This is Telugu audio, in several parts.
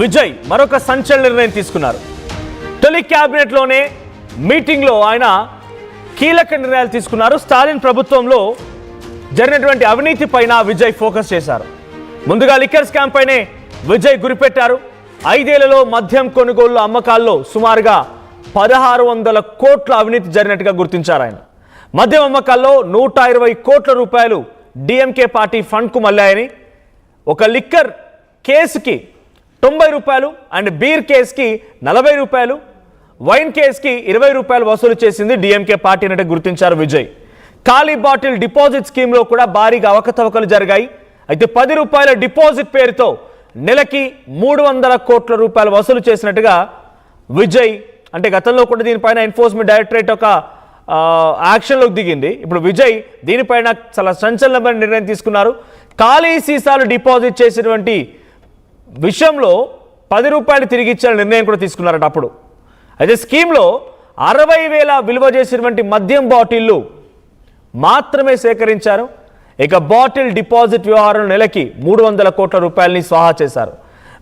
విజయ్ మరొక సంచలన నిర్ణయం తీసుకున్నారు. తొలి క్యాబినెట్లోనే మీటింగ్లో ఆయన కీలక నిర్ణయాలు తీసుకున్నారు. స్టాలిన్ ప్రభుత్వంలో జరిగినటువంటి అవినీతి పైన విజయ్ ఫోకస్ చేశారు. ముందుగా లిక్కర్ స్కామ్ పైనే విజయ్ గురిపెట్టారు. 5 ఏళ్లలో మద్యం కొనుగోళ్ల అమ్మకాల్లో సుమారుగా 1600 కోట్ల అవినీతి జరిగినట్టుగా గుర్తించారు ఆయన. మద్యం అమ్మకాల్లో 120 కోట్ల రూపాయలు డిఎంకే పార్టీ ఫండ్కు మళ్ళాయని, ఒక లిక్కర్ కేసుకి 90 రూపాయలు అండ్ బీర్ కేసుకి 40 రూపాయలు, వైన్ కేసుకి 20 రూపాయలు వసూలు చేసింది డిఎంకే పార్టీ అన్నట్టు గుర్తించారు విజయ్. ఖాళీ బాటిల్ డిపాజిట్ స్కీమ్లో కూడా భారీగా అవకతవకలు జరిగాయి. అయితే 10 రూపాయల డిపాజిట్ పేరుతో నెలకి 300 కోట్ల రూపాయలు వసూలు చేసినట్టుగా విజయ్, అంటే గతంలో కూడా దీనిపైన ఎన్ఫోర్స్మెంట్ డైరెక్టరేట్ ఒక యాక్షన్లోకి దిగింది. ఇప్పుడు విజయ్ దీనిపైన చాలా సంచలనమైన నిర్ణయం తీసుకున్నారు. ఖాళీ సీసాలు డిపాజిట్ చేసినటువంటి విషయంలో 10 రూపాయలు తిరిగి ఇచ్చే నిర్ణయం కూడా తీసుకున్నారట అప్పుడు. అయితే స్కీమ్లో 60,000 విలువ చేసినటువంటి మద్యం బాటిళ్లు మాత్రమే సేకరించారు. ఇక బాటిల్ డిపాజిట్ వ్యవహారం నెలకి 300 కోట్ల రూపాయలని స్వాహా చేశారు.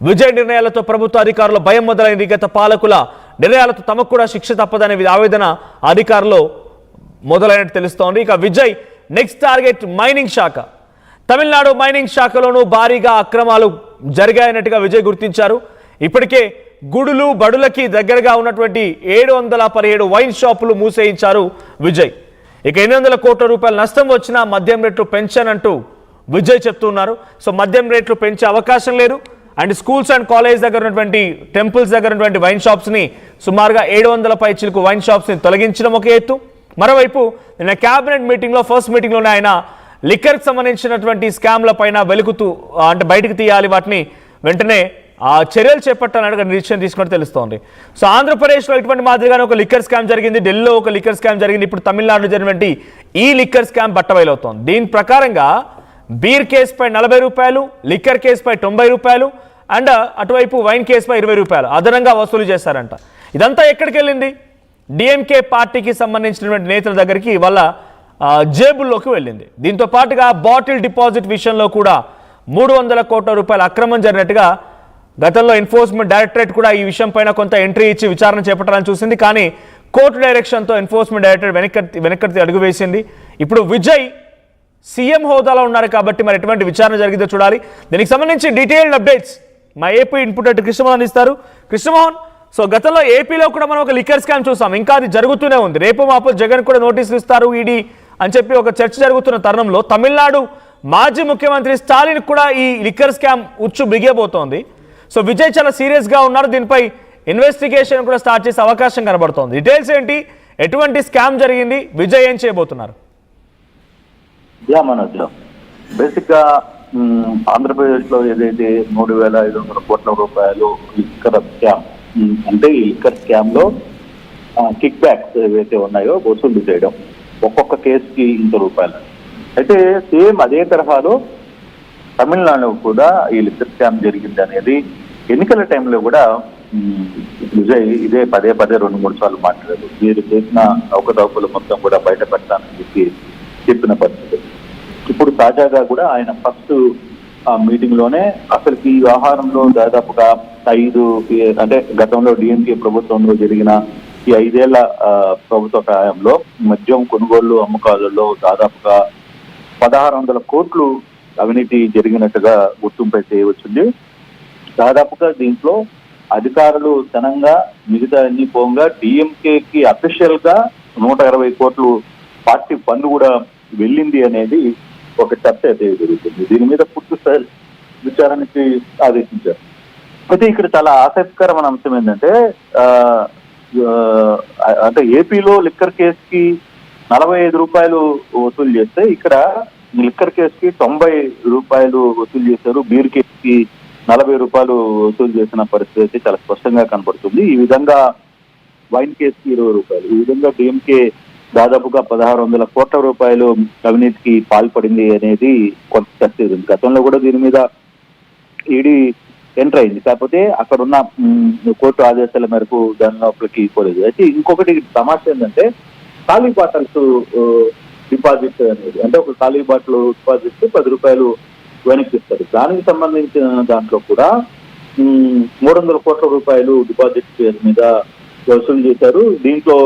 విజయ్ నిర్ణయాలతో ప్రభుత్వ అధికారులు భయం మొదలైంది. గత పాలకుల నిర్ణయాలతో తమకు కూడా శిక్ష తప్పదనే ఆవేదన అధికారులు మొదలైనట్టు తెలుస్తోంది. ఇక విజయ్ నెక్స్ట్ టార్గెట్ మైనింగ్ శాఖ. తమిళనాడు మైనింగ్ శాఖలోనూ భారీగా అక్రమాలు జరిగాయన్నట్టుగా విజయ్ గుర్తించారు. ఇప్పటికే గుడులు బడులకి దగ్గరగా ఉన్నటువంటి 717 వైన్ షాపులు మూసేయించారు విజయ్. ఇక 800 కోట్ల రూపాయల నష్టం వచ్చినా మద్యం రేట్లు పెంచానంటూ విజయ్ చెప్తున్నారు. సో మద్యం రేట్లు పెంచే అవకాశం లేదు. అండ్ స్కూల్స్ అండ్ కాలేజ్ దగ్గర ఉన్నటువంటి టెంపుల్స్ దగ్గర ఉన్నటువంటి వైన్ షాప్స్ని సుమారుగా 700 పైచిలకు వైన్ షాప్స్ని తొలగించడం ఒక ఎత్తు. మరోవైపు నిన్న క్యాబినెట్ మీటింగ్లో ఫస్ట్ మీటింగ్లోనే ఆయన లిక్కర్కి సంబంధించినటువంటి స్కామ్ల పైన వెలుగుతూ అంటే బయటకు తీయాలి, వాటిని వెంటనే చర్యలు చేపట్టాలన్నట్టుగా నిర్ణయం తీసుకున్నట్టు తెలుస్తోంది. సో ఆంధ్రప్రదేశ్లో ఇటువంటి మాదిరిగానే ఒక లిక్కర్ స్కామ్ జరిగింది, ఢిల్లీలో ఒక లిక్కర్ స్కామ్ జరిగింది, ఇప్పుడు తమిళనాడులో జరిగినటువంటి ఈ లిక్కర్ స్కామ్ బట్టబయలవుతోంది. దీని ప్రకారంగా బీర్ కేసుపై 40 రూపాయలు, లిక్కర్ కేసుపై 90 రూపాయలు అండ్ అటువైపు వైన్ కేసుపై 20 రూపాయలు అదనంగా వసూలు చేశారంట. ఇదంతా ఎక్కడికి వెళ్ళింది? డిఎంకే పార్టీకి సంబంధించినటువంటి నేతల దగ్గరికి వాళ్ళ జేబుల్లోకి వెళ్ళింది. దీంతో పాటుగా బాటిల్ డిపాజిట్ విషయంలో కూడా 300 కోట్ల రూపాయల అక్రమం జరిగినట్టుగా గతంలో ఎన్ఫోర్స్మెంట్ డైరెక్టరేట్ కూడా ఈ విషయం పైన కొంత ఎంట్రీ ఇచ్చి విచారణ చేపట్టాలని చూసింది. కానీ కోర్టు డైరెక్షన్తో ఎన్ఫోర్స్మెంట్ డైరెక్టరేట్ వెనక్కి అడుగు వేసింది. ఇప్పుడు విజయ్ సీఎం హోదాలో ఉన్నారు కాబట్టి మరి ఎటువంటి విచారణ జరిగిందో చూడాలి. దీనికి సంబంధించి డీటెయిల్డ్ అప్డేట్స్ మా ఏపీ ఇన్పుట్ కృష్ణమోహన్ ఇస్తారు. కృష్ణమోహన్, సో గతంలో ఏపీలో కూడా మనం ఒక లిక్కర్ స్కామ్ చూసాం, ఇంకా అది జరుగుతూనే ఉంది. రేపు మాపు జగన్ కూడా నోటీసులు ఇస్తారు ఈడీ అని చెప్పి ఒక చర్చ జరుగుతున్న తరుణంలో తమిళనాడు మాజీ ముఖ్యమంత్రి స్టాలిన్ కూడా ఈ లిక్కర్ స్కామ్ ఉచ్చు బిగియబోతోంది. సో విజయ్ చాలా సీరియస్గా ఉన్నారు. దీనిపై ఇన్వెస్టిగేషన్ కూడా స్టార్ట్ చేసే అవకాశం కనబడుతోంది. డీటెయిల్స్ ఏంటి, ఎటువంటి స్కామ్ జరిగింది, విజయ్ ఏం చేయబోతున్నారు? మనోజ్, బేసిక్ గా ఆంధ్రప్రదేశ్ లో ఏదైతే 3,500 కోట్ల రూపాయలు లిక్కర్ స్కామ్ అంటే ఈ లిక్కర్ స్కామ్ లో కిక్ బ్యాక్స్ ఏవైతే ఉన్నాయో వసూలు చేయడం, ఒక్కొక్క కేసుకి ఇంత రూపాయలు. అయితే సేమ్ అదే తరహాలో తమిళనాడులో కూడా ఈ లిక్కర్ స్కామ్ జరిగింది అనేది ఎన్నికల టైంలో కూడా విజయ్ ఇదే పదే 2-3 సార్లు మాట్లాడారు. మీరు చేసిన అవకతవకలు మొత్తం కూడా బయట పెడతానని చెప్పిన పరిస్థితి. ఇప్పుడు తాజాగా కూడా ఆయన ఫస్ట్ మీటింగ్ లోనే అసలుకి ఈ వ్యవహారంలో దాదాపుగా 5 అంటే గతంలో డిఎంకే ప్రభుత్వంలో జరిగిన ఈ 5 ఏళ్ల ప్రభుత్వ హయాంలో మద్యం కొనుగోళ్లు అమ్మకాలలో దాదాపుగా 1600 కోట్లు అవినీతి జరిగినట్టుగా గుర్తింపు అయితే వచ్చింది. దాదాపుగా దీంట్లో అధికారులు ధనంగా మిగతా అన్ని పోగా డిఎంకేకి అఫీషియల్ గా 120 కోట్లు పార్టీ ఫండ్ కూడా వెళ్ళింది అనేది ఒక చర్చ అయితే జరుగుతుంది. దీని మీద పూర్తి స్థాయి విచారణకి ఆదేశించారు. అయితే ఇక్కడ చాలా ఆసక్తికరమైన అంశం ఏంటంటే అంటే ఏపీలో లిక్కర్ కేసుకి 45 రూపాయలు వసూలు చేస్తే ఇక్కడ లిక్కర్ కేసుకి 90 రూపాయలు వసూలు చేశారు. బీర్ కేసుకి 40 రూపాయలు వసూలు చేసిన పరిస్థితి అయితే చాలా స్పష్టంగా కనపడుతుంది. ఈ విధంగా వైన్ కేసుకి 20 రూపాయలు, ఈ విధంగా డిఎంకే దాదాపుగా 1600 కోట్ల రూపాయలు అవినీతికి పాల్పడింది అనేది కొంత చర్చ ఉంది. గతంలో కూడా దీని మీద ఈడీ ఎంటర్ అయింది, కాకపోతే అక్కడున్న కోర్టు ఆదేశాల మేరకు దాని లోపలికి పోలేదు. అయితే ఇంకొకటి సమస్య ఏంటంటే ఖాళీ బాటల్స్ డిపాజిట్ అనేది, అంటే ఒక ఖాళీ బాటిల్ డిపాజిట్ 10 రూపాయలు వెనక్కి ఇస్తారు. దానికి సంబంధించిన దాంట్లో కూడా 300 కోట్ల రూపాయలు డిపాజిట్ పేరు మీద వసూలు చేశారు. దీంట్లో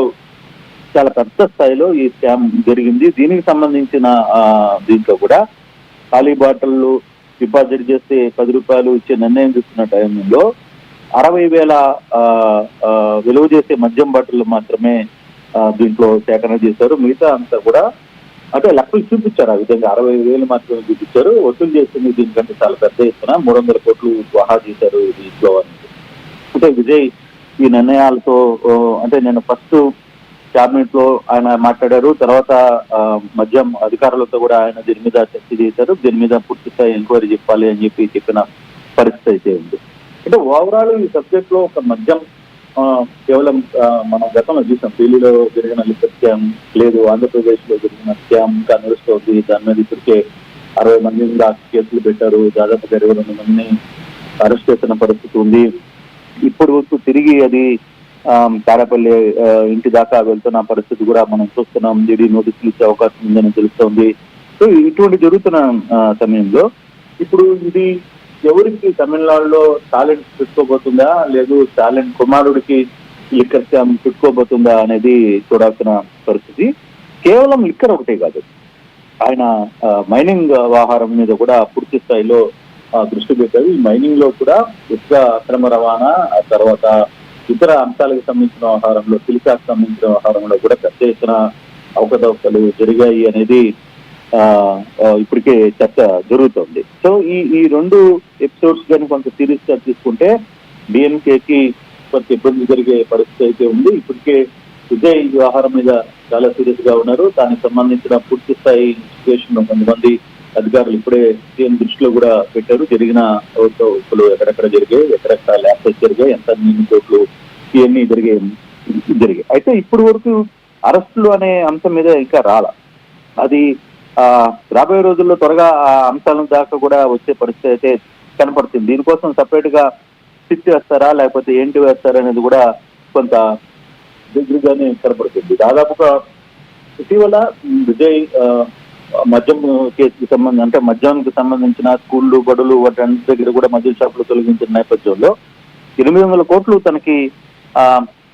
చాలా పెద్ద స్థాయిలో ఈ స్కామ్ జరిగింది. దీనికి సంబంధించిన దీంట్లో కూడా ఖాళీ బాటిళ్ళు డిపాజిట్ చేస్తే 10 రూపాయలు ఇచ్చే నిర్ణయం తీసుకున్న టైంలో 60,000 విలువ చేసే మద్యం బాటిళ్ళు మాత్రమే దీంట్లో సేకరణ చేశారు. మిగతా అంతా కూడా అంటే లెక్కలు చూపించారు. ఆ విధంగా 60,000 మాత్రమే చూపించారు. వసూలు చేసింది దీనికంటే చాలా పెద్ద ఎత్తున 300 కోట్లు స్వాహా చేశారు దీంట్లో అని. అంటే విజయ్ ఈ నిర్ణయాలతో అంటే నేను ఫస్ట్ క్యాబినెట్ లో ఆయన మాట్లాడారు. తర్వాత మద్యం అధికారులతో కూడా ఆయన దీని మీద చర్చ చేశారు. దీని మీద పూర్తి స్థాయి ఎంక్వైరీ చెప్పాలి అని చెప్పిన పరిస్థితి అయితే ఉంది. అంటే ఓవరాల్ ఈ సబ్జెక్ట్ లో ఒక మద్యం కేవలం మనం గతంలో చూసాం. ఢిల్లీలో జరిగిన లిక్కర్ స్కామ్ లేదు, ఆంధ్రప్రదేశ్ లో జరిగిన స్కామ్ ఇంకా నడుస్తుంది. దాని మీద ఇప్పటికే 60 మంది మీద కేసులు పెట్టారు. దాదాపుగా 22 మందిని అరెస్ట్ చేసిన పరిస్థితి ఉంది. ఇప్పుడు తిరిగి అది తాడేపల్లి ఇంటి దాకా వెళ్తున్న పరిస్థితి కూడా మనం చూస్తున్నాం. ఈడీ నోటీసులు ఇచ్చే అవకాశం ఉందని తెలుస్తోంది. సో ఇటువంటి జరుగుతున్న సమయంలో ఇప్పుడు ఇది ఎవరికి తమిళనాడులో టాలెంట్ చుట్టుకోబోతుందా, లేదు టాలెంట్ కుమారుడికి లిక్కర్ స్కామ్ చుట్టుకోబోతుందా అనేది చూడాల్సిన పరిస్థితి. కేవలం లిక్కర్ ఒకటే కాదు, ఆయన మైనింగ్ వ్యవహారం మీద కూడా పూర్తి స్థాయిలో దృష్టి పెట్టారు. ఈ మైనింగ్ లో కూడా ఇసుక అక్రమ రవాణా, ఆ తర్వాత ఇతర అంశాలకు సంబంధించిన వ్యవహారంలో, సిలికాకు సంబంధించిన వ్యవహారంలో కూడా పెద్ద ఎత్తున అవకతవకలు జరిగాయి అనేది ఇప్పటికే చర్చ జరుగుతోంది. సో ఈ 2 ఎపిసోడ్స్ కానీ కొంత సీరియస్ గా తీసుకుంటే డిఎంకేకి కొంత ఇబ్బంది జరిగే పరిస్థితి అయితే ఉంది. ఇప్పటికే విజయ్ వ్యవహారం మీద చాలా సీరియస్ గా ఉన్నారు. దానికి సంబంధించిన పూర్తి స్థాయి ఇన్వెస్టిగేషన్ కొంతమంది అధికారులు ఇప్పుడే సీఎం దృష్టిలో కూడా పెట్టారు. జరిగిన అవకతవకలు ఎక్కడెక్కడ జరిగాయి, ఎక్కడెక్కడ ల్యాప్స్ జరిగాయి, ఎంత కోట్లు ఇవన్నీ జరిగాయి. అయితే ఇప్పటి వరకు అరెస్టులు అనే అంశం మీద ఇంకా రాల. అది రాబోయే రోజుల్లో త్వరగా ఆ అంశాల దాకా కూడా వచ్చే పరిస్థితి అయితే కనపడుతుంది. దీనికోసం సపరేట్ గా సిట్ వేస్తారా లేకపోతే ఏంటి వేస్తారా అనేది కూడా కొంత దగ్గరగానే కనపడుతుంది. దాదాపుగా ఇటీవల విజయ్ మద్యం కేసుకి సంబంధించి అంటే మద్యానికి సంబంధించిన స్కూళ్ళు, బడులు వాటి అన్నిటి దగ్గర కూడా మద్యం షాపులు తొలగించిన నేపథ్యంలో 800 కోట్లు తనకి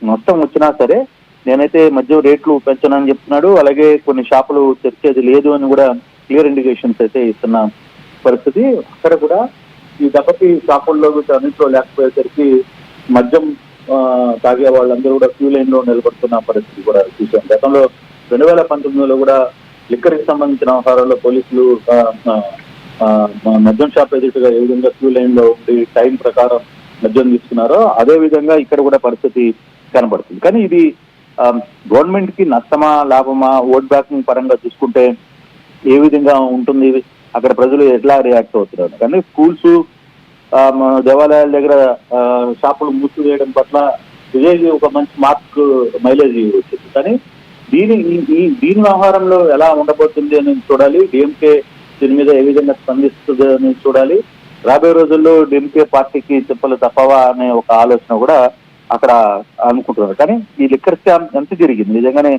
నష్టం వచ్చినా సరే నేనైతే మద్యం రేట్లు పెంచనని చెప్తున్నాడు. అలాగే కొన్ని షాపులు తెరిచేది లేదు అని కూడా క్లియర్ ఇండికేషన్స్ అయితే ఇస్తున్న పరిస్థితి. అక్కడ కూడా ఈ దప్పటి షాపుల్లో అన్నింటిలో లేకపోయేసరికి మద్యం తాగే వాళ్ళందరూ కూడా క్యూ లైన్ లో నిలబడుతున్న పరిస్థితి కూడా చూసాం. గతంలో 2019లో కూడా లిక్కర్కి సంబంధించిన వ్యవహారాల్లో పోలీసులు మద్యం షాప్ ఎదుటిగా ఏ విధంగా క్యూ లైన్ లో ఉండి టైం ప్రకారం మద్యం తీసుకున్నారో అదే విధంగా ఇక్కడ కూడా పరిస్థితి కనబడుతుంది. కానీ ఇది గవర్నమెంట్ కి నష్టమా లాభమా, ఓట్ బ్యాంకింగ్ పరంగా చూసుకుంటే ఏ విధంగా ఉంటుంది, అక్కడ ప్రజలు ఎట్లా రియాక్ట్ అవుతున్నారు. కానీ స్కూల్స్, దేవాలయాల దగ్గర షాపులు మూసివేయడం పట్ల విజయ్ ఒక మంచి మార్క్ మైలేజ్ వచ్చింది. కానీ దీని వ్యవహారంలో ఎలా ఉండబోతుంది అని చూడాలి. డిఎంకే దీని మీద ఏ విధంగా స్పందిస్తుంది అని చూడాలి. రాబోయే రోజుల్లో డిఎంకే పార్టీకి చెప్పలు తప్పవా అనే ఒక ఆలోచన కూడా అక్కడ అనుకుంటున్నారు. కానీ ఈ లిక్కర్ స్కామ్ ఎంత జరిగింది, నిజంగానే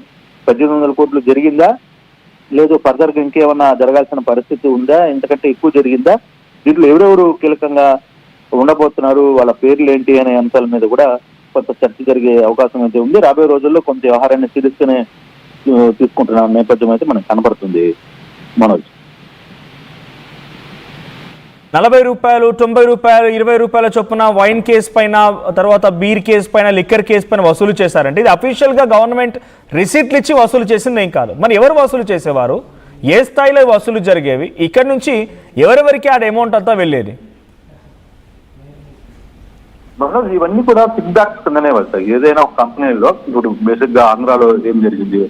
1800 కోట్లు జరిగిందా, లేదు ఫర్దర్ గా ఇంకేమన్నా జరగాల్సిన పరిస్థితి ఉందా, ఇంతకంటే ఎక్కువ జరిగిందా, దీంట్లో ఎవరెవరు కీలకంగా ఉండబోతున్నారు, వాళ్ళ పేర్లు ఏంటి అనే అంశాల మీద కూడా కొంత చర్చ జరిగే అవకాశం అయితే ఉంది. రాబోయే రోజుల్లో కొంత వ్యవహారాన్ని సీరియస్ గానే తీసుకుంటున్న నేపథ్యం అయితే మనకు కనపడుతుంది. మనోజ్ 40 రూపాయలు, 90 రూపాయలు, 20 రూపాయల చొప్పున వైన్ కేసు పైన, తర్వాత బీర్ కేసు పైన, లిక్కర్ కేసు పైన వసూలు చేశారంటే ఇది అఫీషియల్ గా గవర్నమెంట్ రిసీట్లు ఇచ్చి వసూలు చేసింది ఏం కాదు. మరి ఎవరు వసూలు చేసేవారు, ఏ స్థాయిలో వసూలు జరిగేవి, ఇక్కడ నుంచి ఎవరెవరికి ఆ అమౌంట్ అంతా వెళ్ళేది? ఇవన్నీ కూడా ఫీడ్బ్యాక్స్ కిందనే వస్తాయి. ఏదైనా ఒక కంపెనీలో ఇప్పుడు బేసిక్ గా ఆంధ్రాలో ఏం జరిగింది,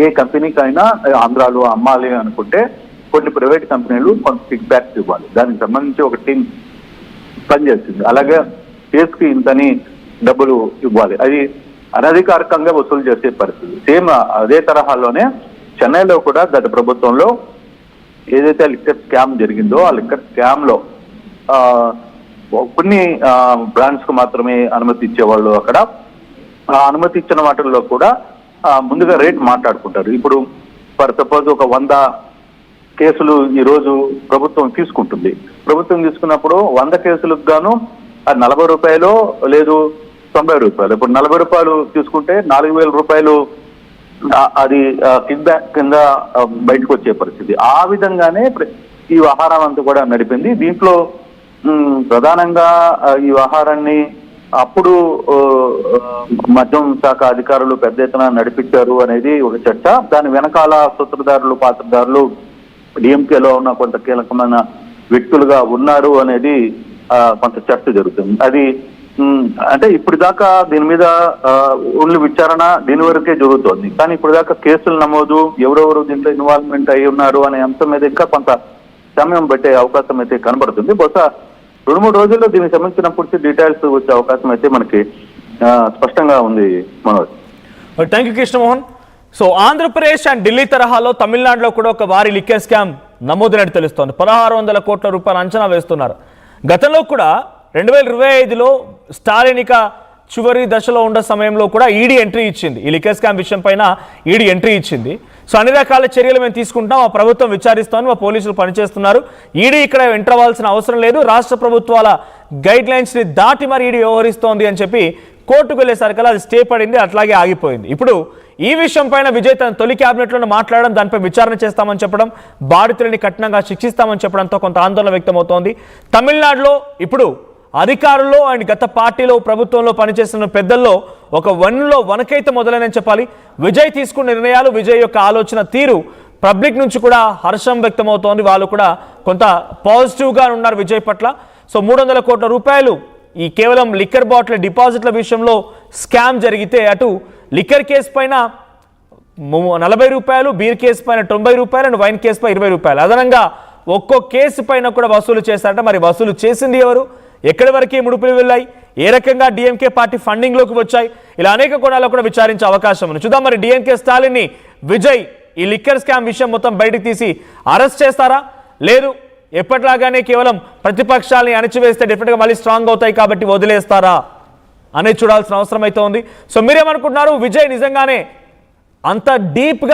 ఏ కంపెనీకైనా ఆంధ్రాలో అమ్మాలి అనుకుంటే కొన్ని ప్రైవేట్ కంపెనీలు కొంత ఫీడ్బ్యాక్స్ ఇవ్వాలి. దానికి సంబంధించి ఒక టీం పనిచేస్తుంది. అలాగే కేసుకి ఇంతని డబ్బులు ఇవ్వాలి. అది అనధికారికంగా వసూలు చేసే పరిస్థితి. సేమ్ అదే తరహాలోనే చెన్నైలో కూడా గత ప్రభుత్వంలో ఏదైతే లిక్కర్ స్కామ్ జరిగిందో ఆ లిక్కర్ స్కామ్ లో కొన్ని బ్రాండ్స్ కు మాత్రమే అనుమతి ఇచ్చేవాళ్ళు. అక్కడ అనుమతి ఇచ్చిన వాటిల్లో కూడా ముందుగా రేట్ మాట్లాడుకుంటారు. ఇప్పుడు ఫర్ సపోజ్ ఒక 100 కేసులు ఈ రోజు ప్రభుత్వం తీసుకుంటుంది. ప్రభుత్వం తీసుకున్నప్పుడు 100 కేసులకు గాను అది 40 రూపాయలు లేదు 90 రూపాయలు. ఇప్పుడు 40 రూపాయలు తీసుకుంటే 4,000 రూపాయలు అది కిక్ బ్యాక్ కింద బయటకు వచ్చే పరిస్థితి. ఆ విధంగానే ఈ వ్యవహారం అంతా కూడా నడిపింది. దీంట్లో ప్రధానంగా ఈ వ్యవహారాన్ని అప్పుడు మద్యం శాఖ అధికారులు పెద్ద ఎత్తున నడిపించారు అనేది ఒక చర్చ. దాని వెనకాల సూత్రధారులు పాత్రధారులు డిఎంకేలో ఉన్న కొంత కీలకమైన వ్యక్తులుగా ఉన్నారు అనేది కొంత చర్చ జరుగుతుంది. అది అంటే ఇప్పుడు దాకా దీని మీద ఓన్లీ విచారణ దీని వరకే జరుగుతోంది. కానీ ఇప్పుడు దాకా కేసులు నమోదు, ఎవరెవరు దీంట్లో ఇన్వాల్వ్మెంట్ అయి ఉన్నారు అనే అంశం మీద ఇంకా కొంత సమయం పట్టే అవకాశం అయితే కనబడుతుంది. బహుశా 2-3 రోజుల్లో దీనికి సంబంధించిన పూర్తి డీటెయిల్స్ వచ్చే అవకాశం అయితే మనకి స్పష్టంగా ఉంది Manoj. Thank you Krishnamohan. So Andhra Pradesh and Delhi తరహాలో తమిళనాడులో కూడా ఒక భారీ లిక్కర్ స్కామ్ నమోదైనట్టు తెలుస్తోంది. 1,600 కోట్ల రూపాయలు అంచనా వేస్తున్నారు. గతంలో కూడా 2025లో స్టాలిన్ ఇక చివరి దశలో ఉన్న సమయంలో కూడా ఈడీ ఎంట్రీ ఇచ్చింది. ఈ లిక్కర్ స్కామ్ విషయం పైన ఈడీ ఎంట్రీ ఇచ్చింది. సో అన్ని రకాల చర్యలు మేము తీసుకుంటాం, ఆ ప్రభుత్వం విచారిస్తామని మా పోలీసులు పనిచేస్తున్నారు. ఈడీ ఇక్కడ ఎంటర్ అవ్వాల్సిన అవసరం లేదు, రాష్ట్ర ప్రభుత్వాల గైడ్ లైన్స్ని దాటి మరి ఈడీ వ్యవహరిస్తోంది అని చెప్పి కోర్టుకు వెళ్ళేసరికల్లా అది స్టే పడింది, అట్లాగే ఆగిపోయింది. ఇప్పుడు ఈ విషయం పైన విజయ్ తన తొలి క్యాబినెట్లో మాట్లాడడం, దానిపై విచారణ చేస్తామని చెప్పడం, బాధితులని కఠినంగా శిక్షిస్తామని చెప్పడంతో కొంత ఆందోళన వ్యక్తమవుతోంది. తమిళనాడులో ఇప్పుడు అధికారుల్లో అండ్ గత పార్టీలో ప్రభుత్వంలో పనిచేస్తున్న పెద్దల్లో ఒక వనకైతే మొదలైనని చెప్పాలి. విజయ్ తీసుకున్న నిర్ణయాలు, విజయ్ యొక్క ఆలోచన తీరు పబ్లిక్ నుంచి కూడా హర్షం వ్యక్తమవుతోంది. వాళ్ళు కూడా కొంత పాజిటివ్గా ఉన్నారు విజయ్ పట్ల. సో 300 కోట్ల రూపాయలు ఈ కేవలం లిక్కర్ బాటిల్ డిపాజిట్ల విషయంలో స్కామ్ జరిగితే, అటు లిక్కర్ కేసు పైన 40 రూపాయలు, బీర్ కేసు పైన 90 రూపాయలు అండ్ వైన్ కేసు పై 20 రూపాయలు అదనంగా ఒక్కో కేసు పైన కూడా వసూలు చేశారట. మరి వసూలు చేసింది ఎవరు, ఎక్కడి వరకు ముడుపులు వెళ్ళాయి, ఏ రకంగా డిఎంకే పార్టీ ఫండింగ్లోకి వచ్చాయి, ఇలా అనేక కోణాల్లో కూడా విచారించే అవకాశం ఉంది. చూద్దాం మరి డిఎంకే స్టాలిన్ని విజయ్ ఈ లిక్కర్ స్కామ్ విషయం మొత్తం బయటకు తీసి అరెస్ట్ చేస్తారా, లేదు ఎప్పటిలాగానే కేవలం ప్రతిపక్షాలని అణచివేస్తే డెఫినెట్గా మళ్ళీ స్ట్రాంగ్ అవుతాయి కాబట్టి వదిలేస్తారా అనేది చూడాల్సిన అవసరం అయితే ఉంది. సో మీరేమనుకుంటున్నారు, విజయ్ నిజంగానే అంత డీప్గా